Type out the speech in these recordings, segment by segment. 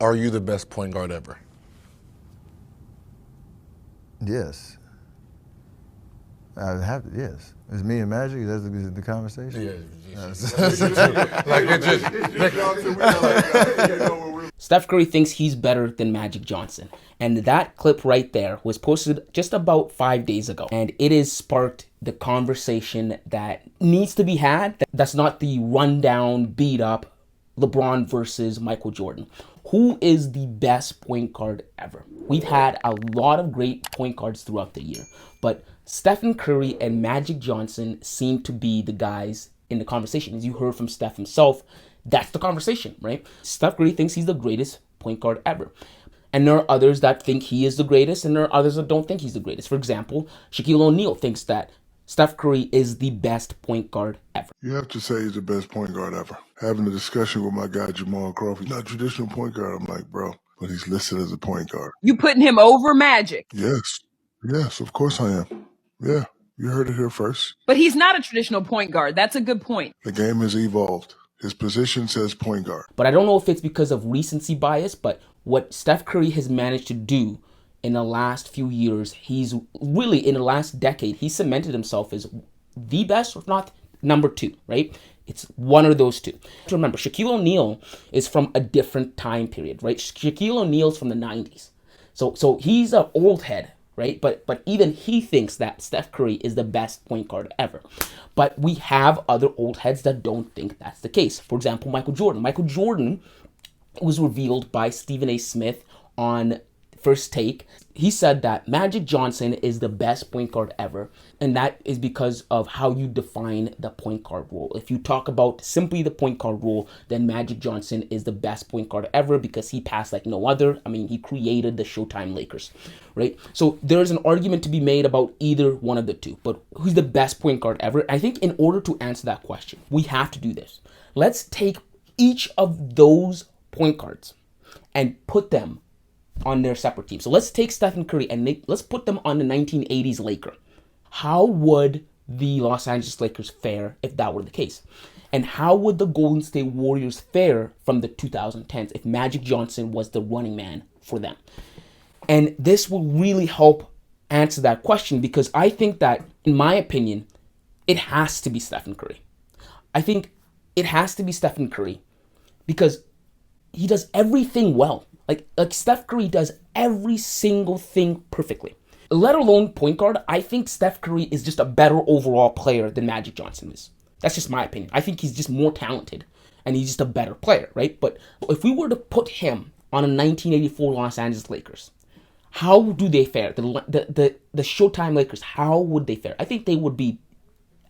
Are you the best point guard ever? Yes. I have to, yes. It's me and Magic. That's the conversation. Steph Curry thinks he's better than Magic Johnson. And that clip right there was posted just about 5 days ago. And it has sparked the conversation that needs to be had. That's not the rundown, beat up LeBron versus Michael Jordan. Who is the best point guard ever? We've had a lot of great point guards throughout the year, but Stephen Curry and Magic Johnson seem to be the guys in the conversation. As you heard from Steph himself, that's the conversation, right? Steph Curry thinks he's the greatest point guard ever. And there are others that think he is the greatest, and there are others that don't think he's the greatest. For example, Shaquille O'Neal thinks that Steph Curry is the best point guard ever. You have to say he's the best point guard ever. Having a discussion with my guy, Jamal Crawford, not a traditional point guard. I'm like, bro, but he's listed as a point guard. You putting him over Magic? Yes. Yes, of course I am. Yeah, you heard it here first. But he's not a traditional point guard. That's a good point. The game has evolved. His position says point guard. But I don't know if it's because of recency bias, but what Steph Curry has managed to do in the last few years, he's really, in the last decade, he cemented himself as the best, if not number two, right? It's one of those two. Remember, Shaquille O'Neal is from a different time period, right? Shaquille O'Neal's from the 90s. So he's an old head, right? But even he thinks that Steph Curry is the best point guard ever. But we have other old heads that don't think that's the case. For example, Michael Jordan. Michael Jordan was revealed by Stephen A. Smith on First Take. He said that Magic Johnson is the best point guard ever, and that is because of how you define the point guard role. If you talk about simply the point guard role, then Magic Johnson is the best point guard ever because he passed like no other. I mean, he created the Showtime Lakers, right? So there's an argument to be made about either one of the two, but who's the best point guard ever? I think in order to answer that question, we have to do this. Let's take each of those point guards and put them on their separate teams. So let's take Stephen Curry and let's put them on the 1980s Laker. How would the Los Angeles Lakers fare if that were the case? And how would the Golden State Warriors fare from the 2010s if Magic Johnson was the running man for them? And this will really help answer that question because I think that, in my opinion, it has to be Stephen Curry. I think it has to be Stephen Curry because he does everything well. Like Steph Curry does every single thing perfectly. Let alone point guard, I think Steph Curry is just a better overall player than Magic Johnson is. That's just my opinion. I think he's just more talented and he's just a better player, right? But if we were to put him on a 1984 Los Angeles Lakers, how do they fare? The Showtime Lakers, how would they fare? I think they would be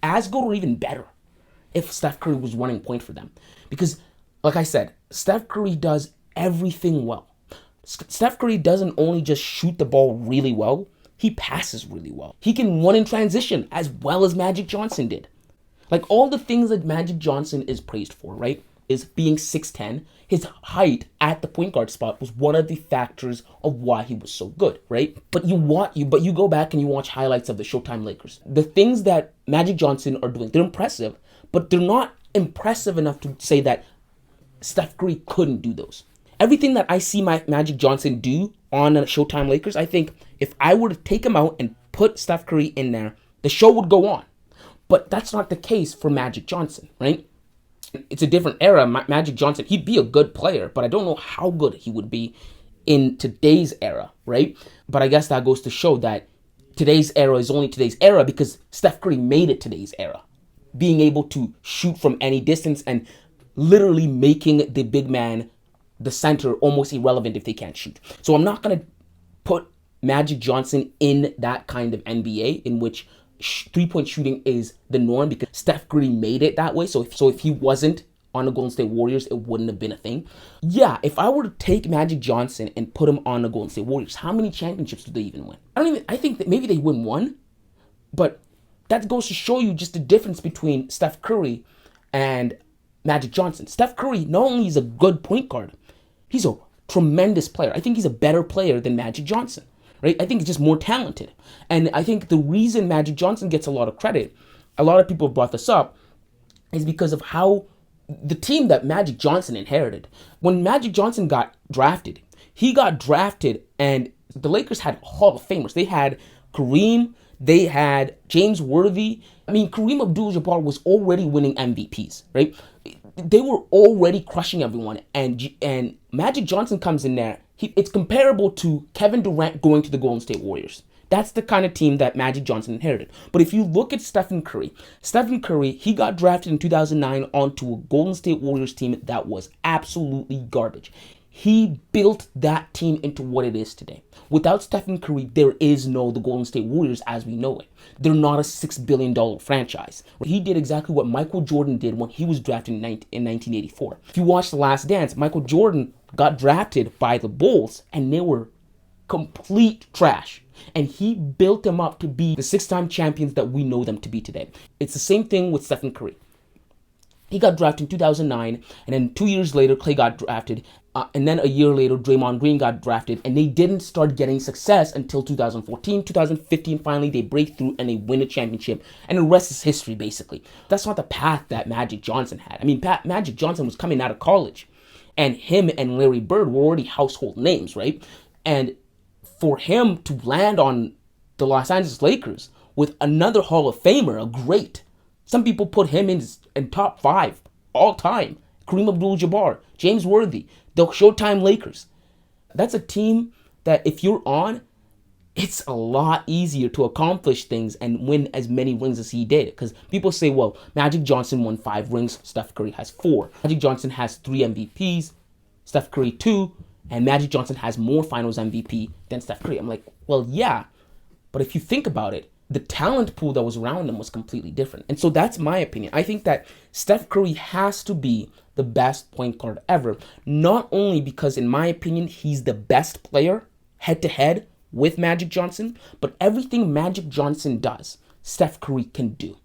as good or even better if Steph Curry was running point for them. Because, like I said, Steph Curry does everything well. Steph Curry doesn't only just shoot the ball really well, he passes really well. He can run in transition as well as Magic Johnson did. Like all the things that Magic Johnson is praised for, right? Is being 6'10". His height at the point guard spot was one of the factors of why he was so good, right? But you go back and you watch highlights of the Showtime Lakers. The things that Magic Johnson are doing, they're impressive, but they're not impressive enough to say that Steph Curry couldn't do those. Everything that I see Magic Johnson do on the Showtime Lakers, I think if I were to take him out and put Steph Curry in there, the show would go on. But that's not the case for Magic Johnson, right? It's a different era. Magic Johnson, he'd be a good player, but I don't know how good he would be in today's era, right? But I guess that goes to show that today's era is only today's era because Steph Curry made it today's era. Being able to shoot from any distance and literally making the big man, the center, almost irrelevant if they can't shoot. So I'm not going to put Magic Johnson in that kind of NBA in which three-point shooting is the norm because Steph Curry made it that way. So if he wasn't on the Golden State Warriors, it wouldn't have been a thing. Yeah, if I were to take Magic Johnson and put him on the Golden State Warriors, how many championships do they even win? I think that maybe they win one, but that goes to show you just the difference between Steph Curry and Magic Johnson. Steph Curry not only is a good point guard, he's a tremendous player. I think he's a better player than Magic Johnson, right? I think he's just more talented. And I think the reason Magic Johnson gets a lot of credit, a lot of people have brought this up, is because of how the team that Magic Johnson inherited. When Magic Johnson got drafted, and the Lakers had Hall of Famers. They had Kareem, they had James Worthy. I mean, Kareem Abdul-Jabbar was already winning MVPs, right? They were already crushing everyone, and Magic Johnson comes in there. It's comparable to Kevin Durant going to the Golden State Warriors. That's the kind of team that Magic Johnson inherited. But if you look at Stephen Curry, he got drafted in 2009 onto a Golden State Warriors team that was absolutely garbage. He built that team into what it is today. Without Stephen Curry, there is no the Golden State Warriors as we know it. They're not a $6 billion franchise. He did exactly what Michael Jordan did when he was drafted in 1984. If you watch The Last Dance, Michael Jordan got drafted by the Bulls, and they were complete trash. And he built them up to be the 6-time champions that we know them to be today. It's the same thing with Stephen Curry. He got drafted in 2009, and then 2 years later, Clay got drafted, and then a year later, Draymond Green got drafted, and they didn't start getting success until 2014, 2015. Finally, they break through and they win a championship, and the rest is history, basically. That's not the path that Magic Johnson had. I mean, Magic Johnson was coming out of college, and him and Larry Bird were already household names, right? And for him to land on the Los Angeles Lakers with another Hall of Famer, a great. Some people put him in top 5 all time. Kareem Abdul-Jabbar, James Worthy, the Showtime Lakers. That's a team that if you're on, it's a lot easier to accomplish things and win as many rings as he did. Because people say, well, Magic Johnson won 5 rings, Steph Curry has 4. Magic Johnson has 3 MVPs, Steph Curry 2, and Magic Johnson has more finals MVP than Steph Curry. I'm like, well, yeah, but if you think about it, the talent pool that was around him was completely different. And so that's my opinion. I think that Steph Curry has to be the best point guard ever, not only because, in my opinion, he's the best player head-to-head with Magic Johnson, but everything Magic Johnson does, Steph Curry can do.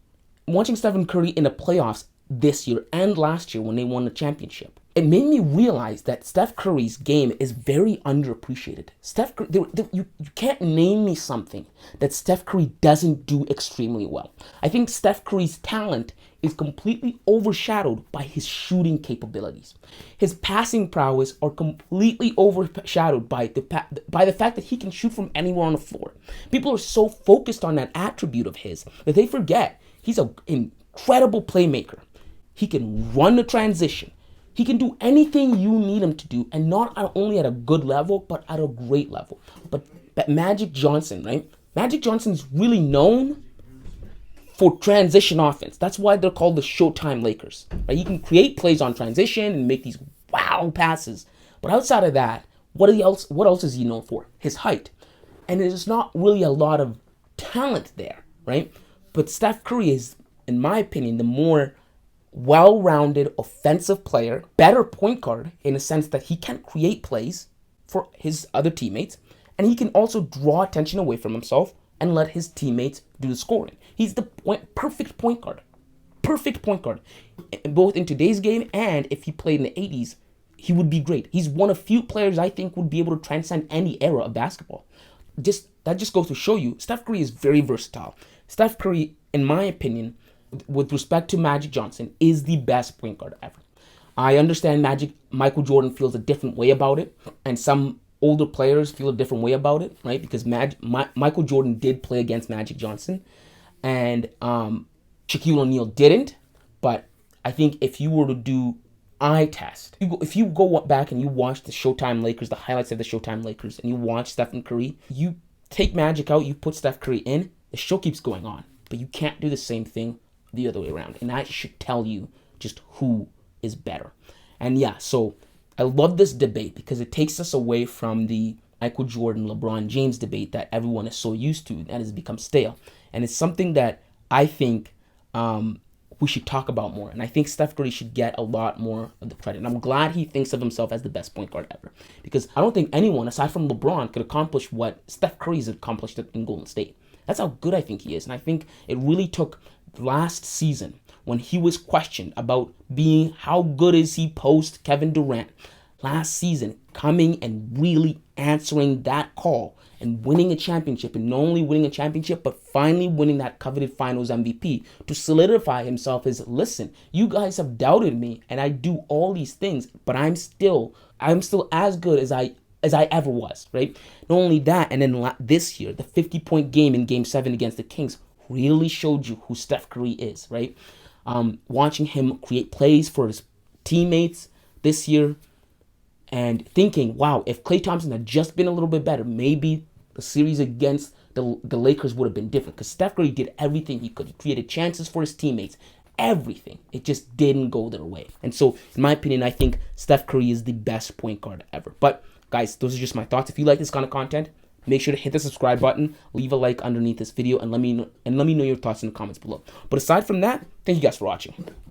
Watching Stephen Curry in the playoffs this year and last year when they won the championship, it made me realize that Steph Curry's game is very underappreciated. Steph Curry, you can't name me something that Steph Curry doesn't do extremely well. I think Steph Curry's talent is completely overshadowed by his shooting capabilities. His passing prowess are completely overshadowed by the fact that he can shoot from anywhere on the floor. People are so focused on that attribute of his that they forget he's an incredible playmaker. He can run the transition. He can do anything you need him to do, and not only at a good level, but at a great level. But Magic Johnson, right? Magic Johnson's really known for transition offense. That's why they're called the Showtime Lakers. Right? He can create plays on transition and make these wow passes. But outside of that, what else is he known for? His height. And there's not really a lot of talent there, right? But Steph Curry is, in my opinion, the more well-rounded offensive player, better point guard in the sense that he can create plays for his other teammates, and he can also draw attention away from himself and let his teammates do the scoring. He's the perfect point guard. Perfect point guard. Both in today's game and if he played in the 80s, he would be great. He's one of few players I think would be able to transcend any era of basketball. That just goes to show you, Steph Curry is very versatile. Steph Curry, in my opinion, with respect to Magic Johnson, is the best point guard ever. I understand Michael Jordan feels a different way about it, and some older players feel a different way about it, right? Because Michael Jordan did play against Magic Johnson, and Shaquille O'Neal didn't. But I think if you were to do eye test, if you go back and you watch the Showtime Lakers, the highlights of the Showtime Lakers, and you watch Stephen Curry, you take Magic out, you put Steph Curry in, the show keeps going on. But you can't do the same thing the other way around. And that should tell you just who is better. And yeah, so I love this debate because it takes us away from the Michael Jordan, LeBron James debate that everyone is so used to and has become stale. And it's something that I think we should talk about more. And I think Steph Curry should get a lot more of the credit. And I'm glad he thinks of himself as the best point guard ever. Because I don't think anyone, aside from LeBron, could accomplish what Steph Curry's accomplished in Golden State. That's how good I think he is. And I think it really took last season when he was questioned about being how good is he post Kevin Durant. last season, coming and really answering that call and winning a championship, and not only winning a championship, but finally winning that coveted finals MVP to solidify himself as, listen, you guys have doubted me and I do all these things, but I'm still as good as I ever was, right? Not only that, and then this year, the 50-point game in Game 7 against the Kings really showed you who Steph Curry is, right? Watching him create plays for his teammates this year and thinking, wow, if Klay Thompson had just been a little bit better, maybe the series against the Lakers would have been different, because Steph Curry did everything he could. He created chances for his teammates, everything. It just didn't go their way. And so, in my opinion, I think Steph Curry is the best point guard ever. But guys, those are just my thoughts. If you like this kind of content, make sure to hit the subscribe button, leave a like underneath this video, and let me know your thoughts in the comments below. But aside from that, thank you guys for watching.